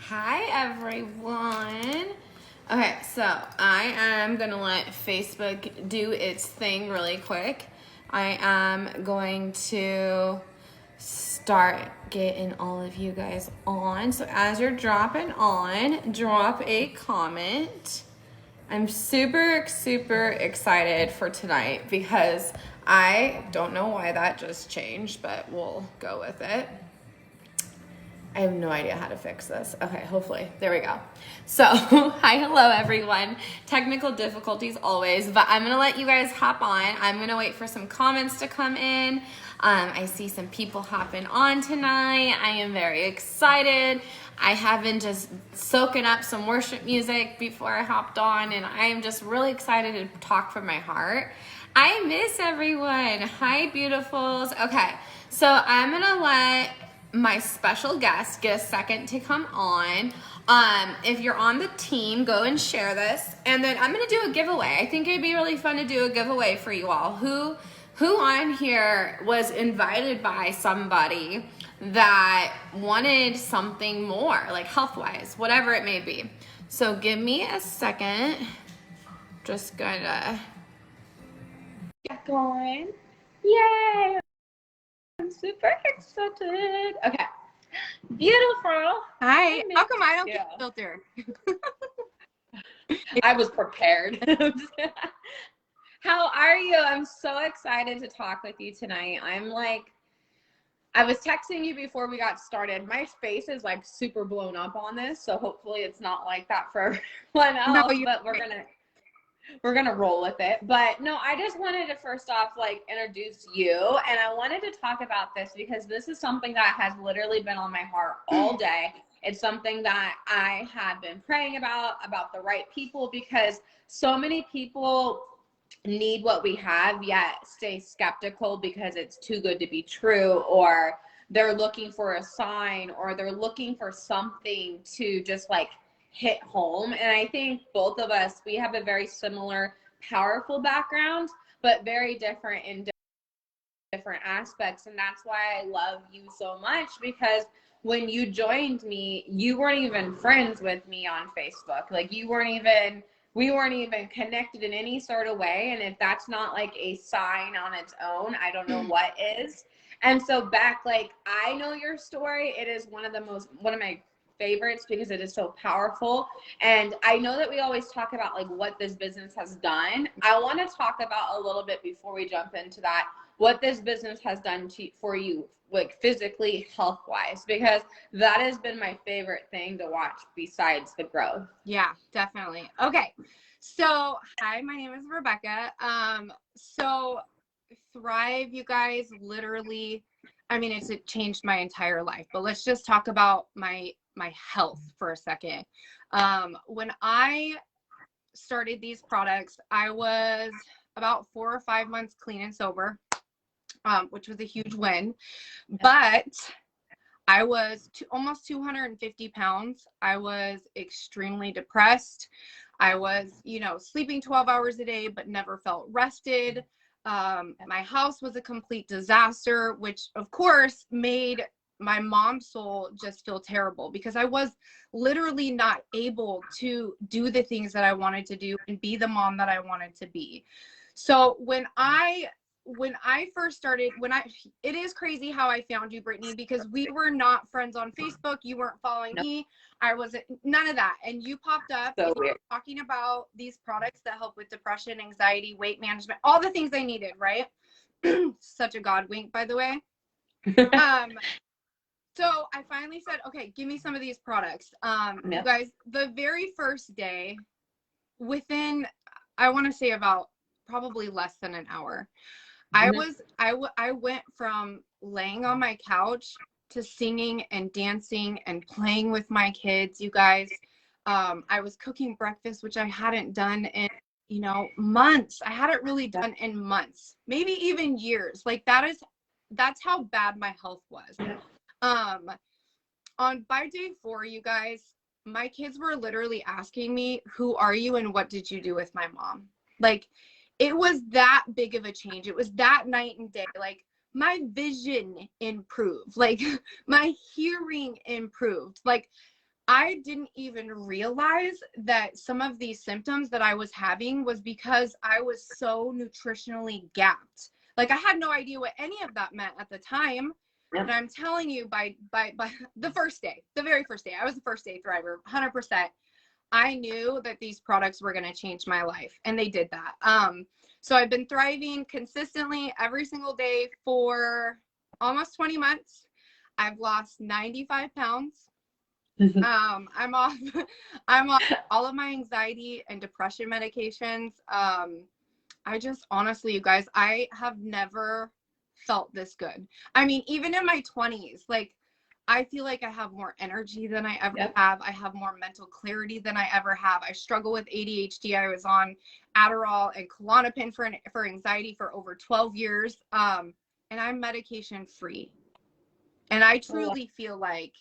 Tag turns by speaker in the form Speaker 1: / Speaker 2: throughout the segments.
Speaker 1: Hi, everyone. Okay, so I am going to let Facebook do its thing really quick. I am going to start getting all of you guys on. So as you're dropping on, drop a comment. I'm super excited for tonight because I don't know why that just changed, but we'll go with it. I have no idea how to fix this. Okay, hopefully. There we go. So, hi, hello, everyone. Technical difficulties always, but I'm going to let you guys hop on. I'm going to wait for some comments to come in. I see some people hopping on tonight. I am very excited. I have been just soaking up some worship music before I hopped on, and I am just really excited to talk from my heart. I miss everyone. Hi, beautifuls. Okay, so I'm going to let my special guest get a second to come on. If you're on the team, go and share this, and then I'm gonna do a giveaway. I think it'd be really fun to do a giveaway for you all. Who on here was invited by somebody that wanted something more, like health-wise, whatever it may be. So give me a second. Just gonna get going. Yay! I'm super excited. Okay. Beautiful.
Speaker 2: Hi. How come I don't get a filter?
Speaker 1: I was prepared. How are you? I'm so excited to talk with you tonight. I was texting you before we got started. My face is like super blown up on this, so hopefully it's not like that for everyone else, but we're gonna roll with it. But no, I just wanted to first off introduce you, and I wanted to talk about this because this is something that has literally been on my heart all day. It's something that I have been praying about the right people, because so many people need what we have yet stay skeptical because it's too good to be true, or they're looking for a sign, or they're looking for something to just hit home. And I think both of us, we have a very similar, powerful background, but very different in different aspects. And that's why I love you so much, because when you joined me, you weren't even friends with me on Facebook. We weren't even connected in any sort of way. And if that's not like a sign on its own, I don't know what is. And so I know your story. It is one of my favorites because it is so powerful. And I know that we always talk about what this business has done. I want to talk about a little bit before we jump into that, what this business has done for you, physically, health wise, because that has been my favorite thing to watch besides the growth.
Speaker 2: Yeah, definitely. Okay. So hi, my name is Rebecca. So Thrive, you guys, literally, it's changed my entire life, but let's just talk about my health for a second. When I started these products, I was about 4 or 5 months clean and sober, which was a huge win, but I was almost 250 pounds. I was extremely depressed. I was, sleeping 12 hours a day, but never felt rested. My house was a complete disaster, which of course made my mom's soul just feel terrible, because I was literally not able to do the things that I wanted to do and be the mom that I wanted to be. So when I first started, it is crazy how I found you, Brittany, because we were not friends on Facebook. You weren't following me. I wasn't, none of that. And you popped up and you were talking about these products that help with depression, anxiety, weight management, all the things I needed, right? Such a God wink, by the way. So I finally said, okay, give me some of these products. You guys, the very first day, within, I want to say about probably less than an hour, I went from laying on my couch to singing and dancing and playing with my kids, you guys. I was cooking breakfast, which I hadn't done in, months. I hadn't really done in months, maybe even years. That's how bad my health was. By day 4, you guys, my kids were literally asking me, who are you and what did you do with my mom? It was that big of a change. It was that night and day. My vision improved. My hearing improved. I didn't even realize that some of these symptoms that I was having was because I was so nutritionally gapped. Like I had no idea what any of that meant at the time.
Speaker 1: Yep.
Speaker 2: But I'm telling you, by the first day, the very first day, I was the first day thriver, 100%. I knew that these products were going to change my life, and they did that. So I've been thriving consistently every single day for almost 20 months. I've lost 95 pounds. I'm off I'm off all of my anxiety and depression medications. I just honestly, you guys, I have never felt this good. I mean, even in my 20s, like I feel like I have more energy than I ever have. I have more mental clarity than I ever have. I struggle with ADHD. I was on Adderall and Klonopin for anxiety for over 12 years. And I'm medication free. And I truly feel like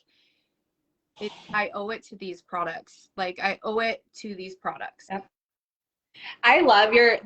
Speaker 2: I owe it to these products. Like I owe it to these products.
Speaker 3: Yep.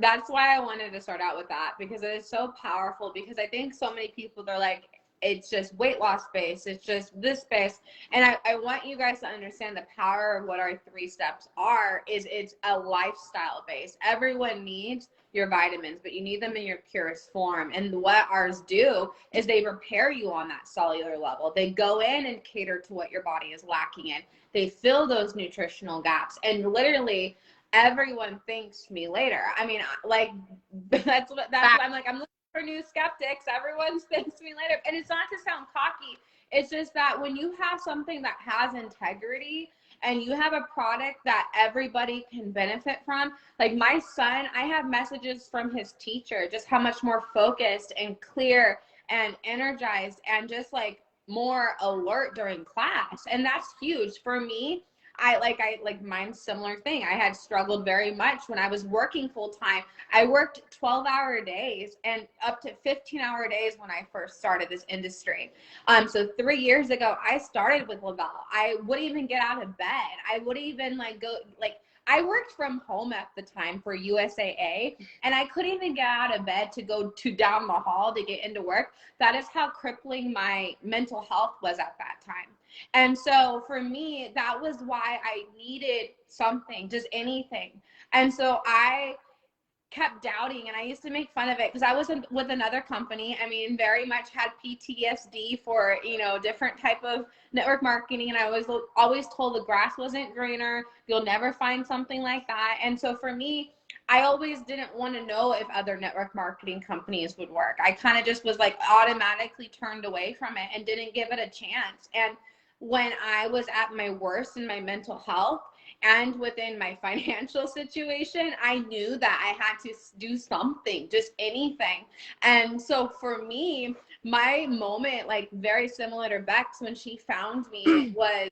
Speaker 3: That's why I wanted to start out with that, because it is so powerful, because I think so many people, they're like, it's just weight loss based, it's just this based. And I want you guys to understand the power of what our 3 steps are. Is it's a lifestyle base. Everyone needs your vitamins, but you need them in your purest form. And what ours do is they repair you on that cellular level. They go in and cater to what your body is lacking in. They fill those nutritional gaps. And literally everyone thanks me later. I mean, like that's what I'm like, I'm looking for new skeptics. Everyone thanks me later. And it's not to sound cocky. It's just that when you have something that has integrity and you have a product that everybody can benefit from, like my son, I have messages from his teacher, just how much more focused and clear and energized and just like more alert during class. And that's huge for me. I like mine's similar thing. I had struggled very much when I was working full time. I worked 12-hour days and up to 15-hour days when I first started this industry. So 3 years ago, I started with Le-Vel. I wouldn't even get out of bed. I wouldn't even I worked from home at the time for USAA, and I couldn't even get out of bed to go to down the hall to get into work. That is how crippling my mental health was at that time. And so for me, that was why I needed something, just anything. And so I kept doubting, and I used to make fun of it because I was with another company. I mean, very much had PTSD for, different type of network marketing. And I was always told the grass wasn't greener. You'll never find something like that. And so for me, I always didn't want to know if other network marketing companies would work. I kind of just was like automatically turned away from it and didn't give it a chance. And when I was at my worst in my mental health and within my financial situation, I knew that I had to do something, just anything. And so for me, my moment, like very similar to Bex when she found me, was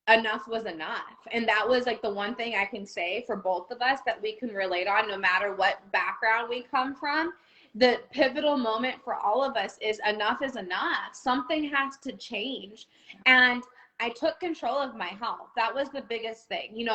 Speaker 3: enough was enough. And that was like the one thing I can say for both of us that we can relate on, no matter what background we come from. The pivotal moment for all of us is enough is enough. Something has to change. And I took control of my health. That was the biggest thing.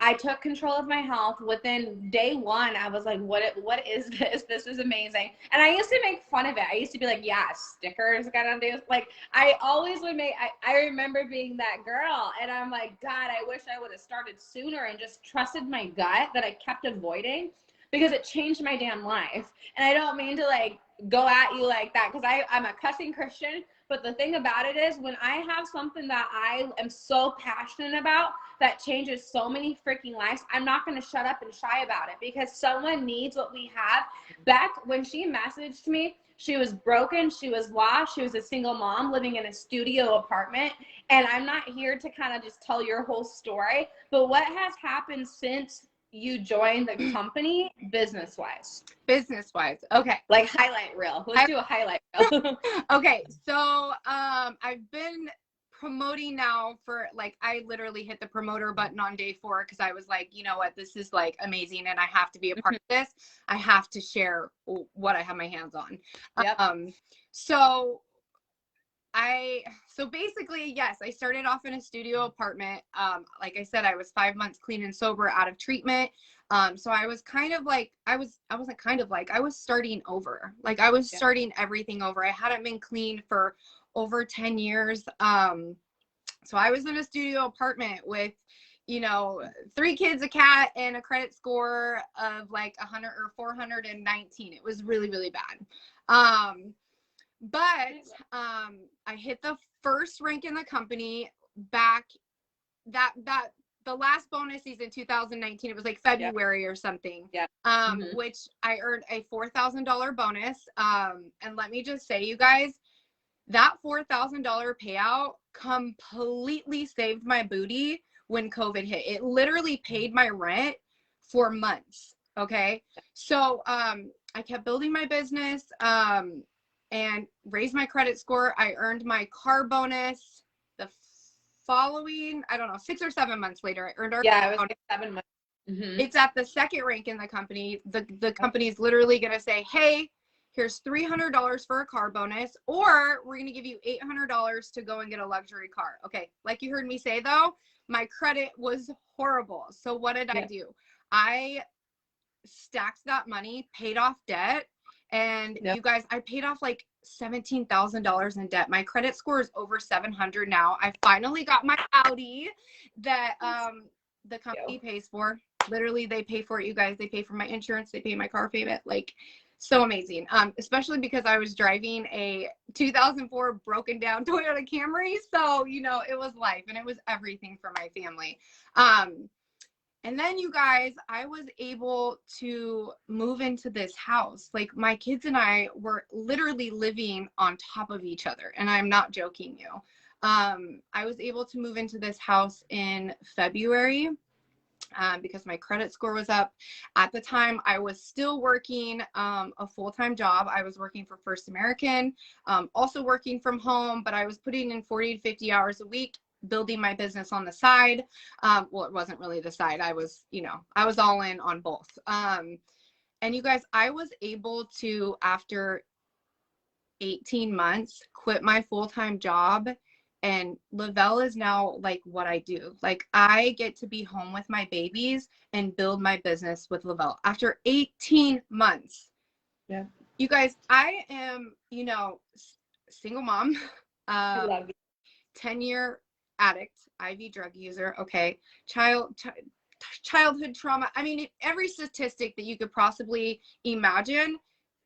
Speaker 3: I took control of my health. Within day 1, I was like, what is this? This is amazing. And I used to make fun of it. I used to be like, yeah, stickers gotta do. Like, I always would I remember being that girl, and I'm like, God, I wish I would have started sooner and just trusted my gut that I kept avoiding, because it changed my damn life. And I don't mean to like go at you like that, because I'm a cussing Christian. But the thing about it is, when I have something that I am so passionate about that changes so many freaking lives, I'm not going to shut up and shy about it, because someone needs what we have. Beck, when she messaged me, she was broken, she was lost, she was a single mom living in a studio apartment. And I'm not here to kind of just tell your whole story, but what has happened since you joined the company business-wise?
Speaker 2: Okay.
Speaker 3: Like highlight reel. Let's do a highlight reel.
Speaker 2: Okay. So I've been promoting now for I literally hit the promoter button on day 4 because I was like, you know what, this is like amazing and I have to be a part of this. I have to share what I have my hands on.
Speaker 3: Yep.
Speaker 2: So basically, yes, I started off in a studio apartment. Like I said, I was 5 months clean and sober out of treatment. So I was kind of like, I was starting over. Like I was starting everything over. I hadn't been clean for over 10 years. So I was in a studio apartment with, you know, 3 kids, a cat, and a credit score of like 100 or 419. It was really, really bad. I hit the first rank in the company back that the last bonus season 2019. It was like February or something.
Speaker 3: Yeah.
Speaker 2: Which I earned a $4,000 bonus. And let me just say, you guys, that $4,000 payout completely saved my booty when COVID hit. It literally paid my rent for months. Okay. So I kept building my business and raised my credit score. I earned my car bonus the following, I don't know, 6 or 7 months later. I earned our
Speaker 3: it was like 7 months.
Speaker 2: It's at the second rank in the company. The company's literally going to say, hey, here's $300 for a car bonus, or we're going to give you $800 to go and get a luxury car. Okay. Like you heard me say though, my credit was horrible. So what did I do? I stacked that money, paid off debt. And you guys, I paid off like $17,000 in debt. My credit score is over 700 now. I finally got my Audi that the company pays for. Literally, they pay for it, you guys. They pay for my insurance. They pay my car payment. Like, so amazing. Especially because I was driving a 2004 broken down Toyota Camry. So, you know, it was life and it was everything for my family. And then you guys, I was able to move into this house. Like my kids and I were literally living on top of each other. And I'm not joking you. I was able to move into this house in February because my credit score was up. At the time, I was still working a full-time job. I was working for First American, also working from home, but I was putting in 40 to 50 hours a week, building my business on the side. Well, it wasn't really the side. I was, you know, I was all in on both. And you guys, I was able to, after 18 months, quit my full-time job. And Lavelle is now like what I do. Like I get to be home with my babies and build my business with Lavelle after 18 months.
Speaker 3: Yeah.
Speaker 2: You guys, I am, you know, single mom,
Speaker 3: I love you.
Speaker 2: 10-year addict, IV drug user. Okay. Childhood trauma. I mean, every statistic that you could possibly imagine,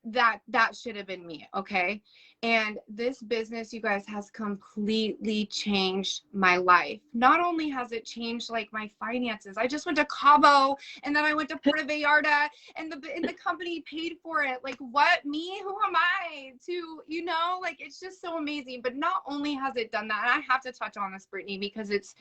Speaker 2: that should have been me. Okay. And this business, you guys, has completely changed my life. Not only has it changed like my finances, I just went to Cabo and then I went to Puerto Vallarta and the company paid for it. Like what, me, who am I to, you know, like it's just so amazing. But not only has it done that, and I have to touch on this, Brittany, because it's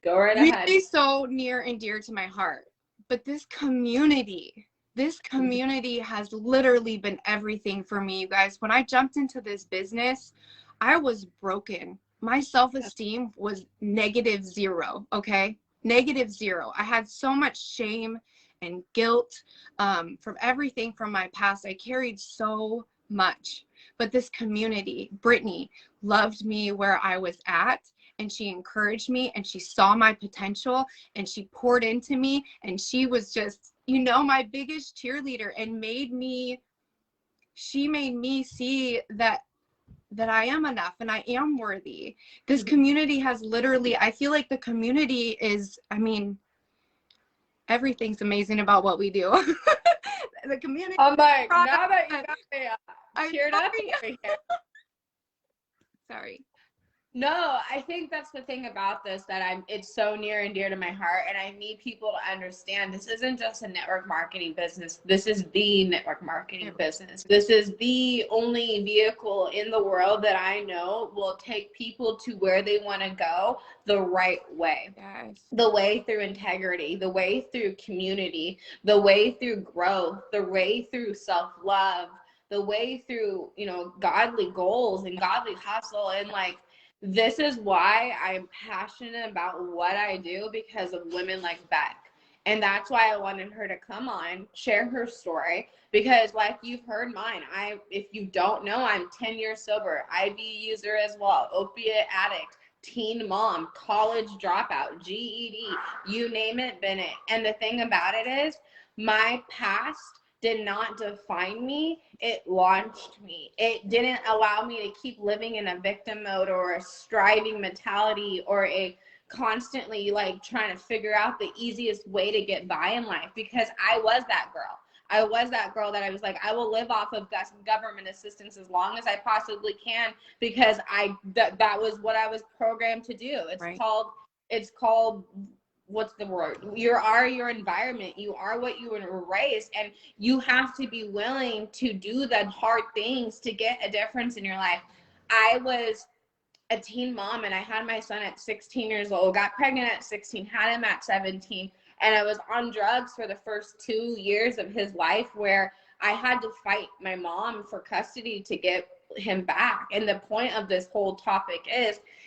Speaker 3: Go right
Speaker 2: really
Speaker 3: ahead.
Speaker 2: so near and dear to my heart. But this community has literally been everything for me, you guys. When I jumped into this business, I was broken. My self-esteem was -0. Okay. -0. I had so much shame and guilt from everything from my past. I carried so much. But this community, Brittany, loved me where I was at. And she encouraged me and she saw my potential and she poured into me. And she was just, you know, my biggest cheerleader and she made me see that I am enough and I am worthy. This community has literally, I feel like the community is, I mean, everything's amazing about what we do. The community.
Speaker 3: I'm like, now that you got me cheered up over here.
Speaker 2: Sorry.
Speaker 3: No, I think that's the thing about this, that it's so near and dear to my heart. And I need people to understand this isn't just a network marketing business. This is the network marketing business. This is the only vehicle in the world that I know will take people to where they want to go the right way.
Speaker 2: Yes.
Speaker 3: The way through integrity, the way through community, the way through growth, the way through self-love, the way through, you know, godly goals and godly hustle. And like, this is why I'm passionate about what I do, because of women like Beck. And that's why I wanted her to come on, share her story, because like you've heard mine, if you don't know, I'm 10 years sober, IV user as well, opiate addict, teen mom, college dropout, GED, you name it, been it. And the thing about it is, my past did not define me. It launched me. It didn't allow me to keep living in a victim mode or a striving mentality or a constantly like trying to figure out the easiest way to get by in life, because I was that girl. I was that girl that I was like, I will live off of government assistance as long as I possibly can, because that was what I was programmed to do. It's called what's the word? You are your environment. You are what you were raised, and you have to be willing to do the hard things to get a difference in your life. I was a teen mom, and I had my son at 16 years old, got pregnant at 16, had him at 17, and I was on drugs for the first 2 years of his life, where I had to fight my mom for custody to get him back. And the point of this whole topic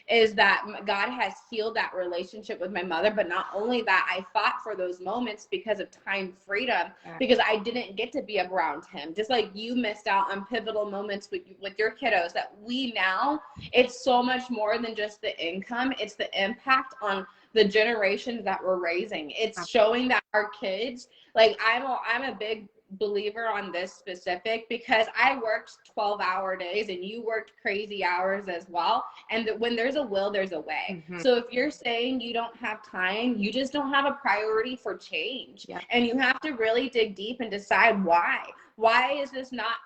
Speaker 3: is that God has healed that relationship with my mother. But not only that, I fought for those moments because of time freedom, because I didn't get to be around him. Just like you missed out on pivotal moments with your kiddos, that we now, it's so much more than just the income. It's the impact on the generations that we're raising. It's showing that our kids, like I'm a big believer on this specific, because I worked 12-hour days and you worked crazy hours as well. And when there's a will, there's a way. So if you're saying you don't have time, you just don't have a priority for change. And you have to really dig deep and decide why. Why is this not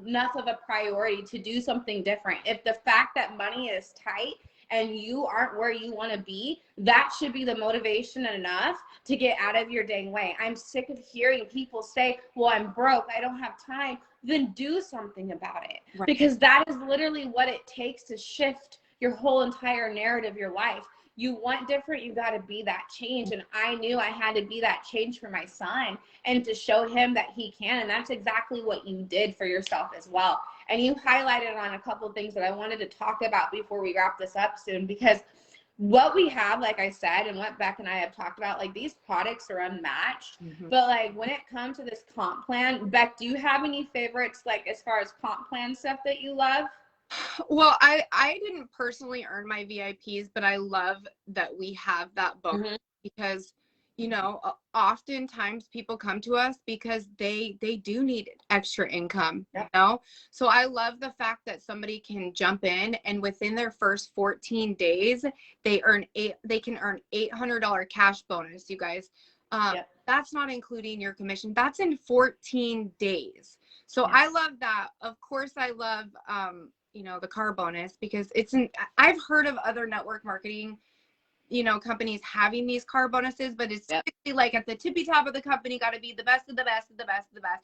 Speaker 3: enough of a priority to do something different? If the fact that money is tight and you aren't where you want to be, that should be the motivation enough to get out of your dang way. I'm sick of hearing people say, well, I'm broke, I don't have time. Then do something about it. Because that is literally what it takes to shift your whole entire narrative, your life. You want different, you got to be that change. And I knew I had to be that change for my son and to show him that he can. And that's exactly what you did for yourself as well. And you highlighted on a couple of things that I wanted to talk about before we wrap this up soon, because what we have, like I said, and what Beck and I have talked about, like these products are unmatched. But like when it comes to this comp plan, Beck, do you have any favorites, like as far as comp plan stuff that you love?
Speaker 2: Well, I didn't personally earn my VIPs, but I love that we have that bonus because, you know, oftentimes people come to us because they do need extra income, you know? So I love the fact that somebody can jump in and within their first 14 days, they can earn $800 cash bonus, you guys. That's not including your commission. That's in 14 days. So I love that. Of course, I love, you know, the car bonus, because I've heard of other network marketing, you know, companies having these car bonuses, but it's typically like at the tippy top of the company, got to be the best of the best of the best of the best.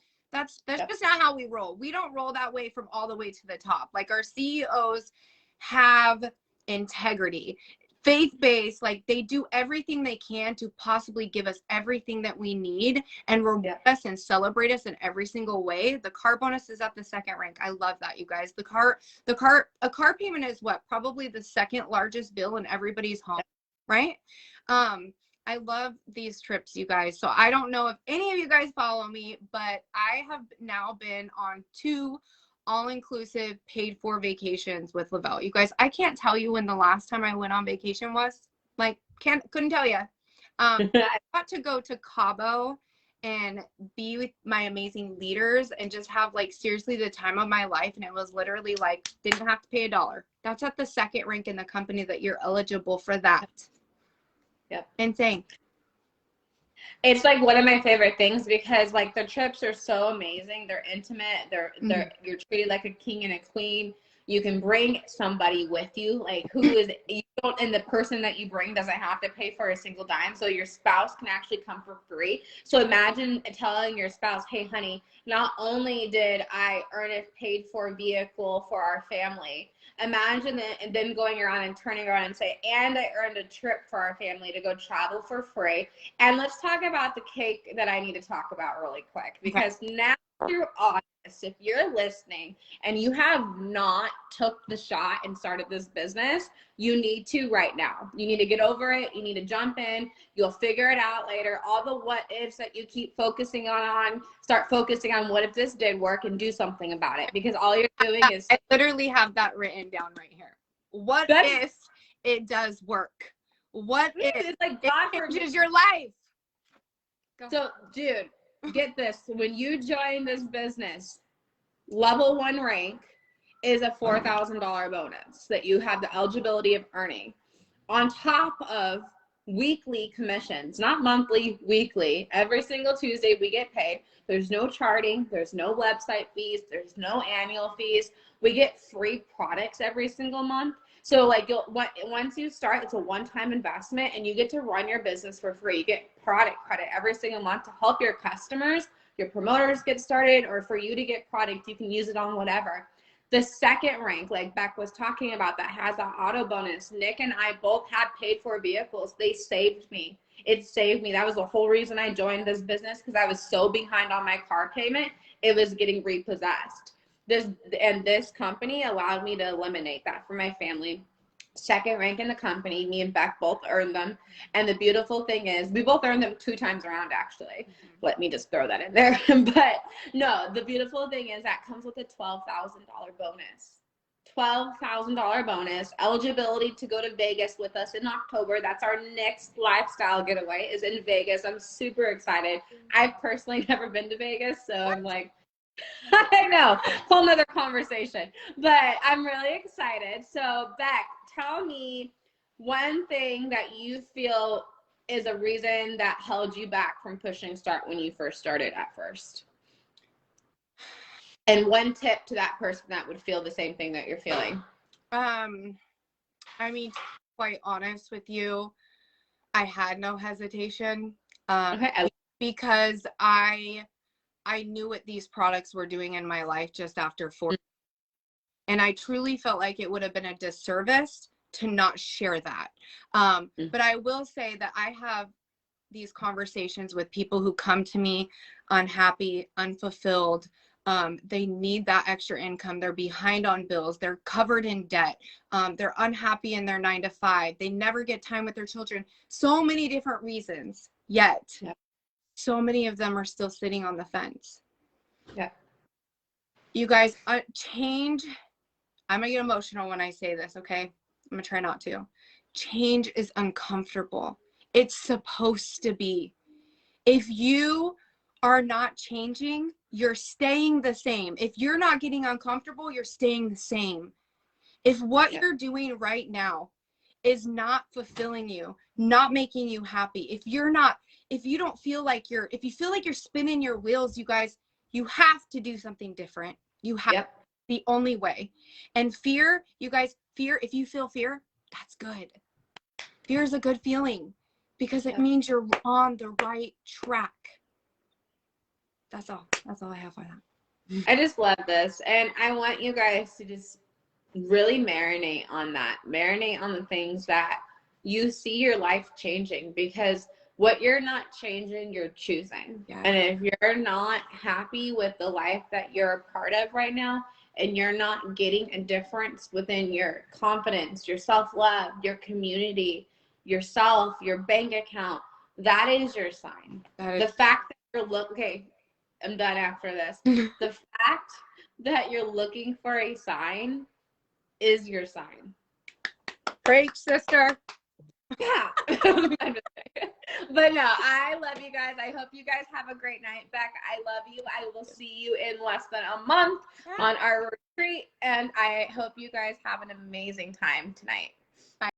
Speaker 2: That's just not how we roll. We don't roll that way from all the way to the top. Like our CEOs have integrity, faith-based, like they do everything they can to possibly give us everything that we need and reward us and celebrate us in every single way. The car bonus is at the second rank. I love that, you guys. A car payment is what? Probably the second largest bill in everybody's home, right? I love these trips, you guys. So I don't know if any of you guys follow me, but I have now been on 2 all-inclusive paid for vacations with Lavelle. You guys, I can't tell you when the last time I went on vacation was. Like, couldn't tell you. I got to go to Cabo and be with my amazing leaders and just have like seriously the time of my life. And it was literally like, didn't have to pay $1. That's at the second rank in the company that you're eligible for that. Insane.
Speaker 3: It's like one of my favorite things, because like the trips are so amazing. They're intimate. You're treated like a king and a queen. You can bring somebody with you, like and the person that you bring doesn't have to pay for a single dime. So your spouse can actually come for free. So imagine telling your spouse, hey honey, not only did I earn a paid for vehicle for our family, imagine that, and then going around and turning around and say, and I earned a trip for our family to go travel for free. And let's talk about the cake that I need to talk about really quick, because now you're on this. If you're listening and you have not took the shot and started this business, you need to right now. You need to get over it. You need to jump in. You'll figure it out later. All the what ifs that you keep focusing on, start focusing on what if this did work and do something about it, because all you're doing is...
Speaker 2: I literally have that written down right here. What if it does work? What if
Speaker 3: it's like
Speaker 2: it changes your life?
Speaker 3: So, dude, get this, when you join this business, level 1 rank is a $4,000 bonus that you have the eligibility of earning on top of weekly commissions, not monthly, weekly. Every single Tuesday we get paid. There's no charting, there's no website fees, there's no annual fees. We get free products every single month. So like once you start, it's a one-time investment and you get to run your business for free. You get product credit every single month to help your customers, your promoters get started, or for you to get product, you can use it on whatever. The second rank, like Beck was talking about, that has that auto bonus, Nick and I both had paid for vehicles. They saved me. It saved me. That was the whole reason I joined this business, because I was so behind on my car payment. It was getting repossessed. This company allowed me to eliminate that for my family. Second rank in the company, me and Beck both earned them. And the beautiful thing is, we both earned them 2 times around, actually. Let me just throw that in there. But no, the beautiful thing is that comes with a $12,000 bonus. $12,000 bonus, eligibility to go to Vegas with us in October. That's our next lifestyle getaway, is in Vegas. I'm super excited. I've personally never been to Vegas, so I'm like, I know, whole nother conversation, but I'm really excited. So Beck, tell me one thing that you feel is a reason that held you back from pushing start when you first started at first. And one tip to that person that would feel the same thing that you're feeling.
Speaker 2: I mean, to be quite honest with you, I had no hesitation.
Speaker 3: Okay.
Speaker 2: Because I knew what these products were doing in my life just after 4. And I truly felt like it would have been a disservice to not share that. But I will say that I have these conversations with people who come to me unhappy, unfulfilled. They need that extra income. They're behind on bills. They're covered in debt. They're unhappy in their 9 to 5. They never get time with their children. So many different reasons, yet so many of them are still sitting on the fence.
Speaker 3: Yeah.
Speaker 2: You guys, change, I'm gonna get emotional when I say this, okay? I'm gonna try not to. Change is uncomfortable. It's supposed to be. If you are not changing, you're staying the same. If you're not getting uncomfortable, you're staying the same. If what you're doing right now is not fulfilling you, not making you happy, if you don't feel like if you feel like you're spinning your wheels, you guys, you have to do something different. You have the only way. And fear, you guys, if you feel fear, that's good. Fear is a good feeling because it means you're on the right track. That's all I have for that.
Speaker 3: I just love this. And I want you guys to just really marinate on that. Marinate on the things that you see your life changing, because what you're not changing, you're choosing. Yeah. And if you're not happy with the life that you're a part of right now, and you're not getting a difference within your confidence, your self-love, your community, yourself, your bank account, that is your sign. The fact that you're okay, I'm done after this. The fact that you're looking for a sign is your sign.
Speaker 2: Preach, sister.
Speaker 3: Yeah. But no, I love you guys. I hope you guys have a great night. Beck, I love you. I will see you in less than a month on our retreat, and I hope you guys have an amazing time tonight.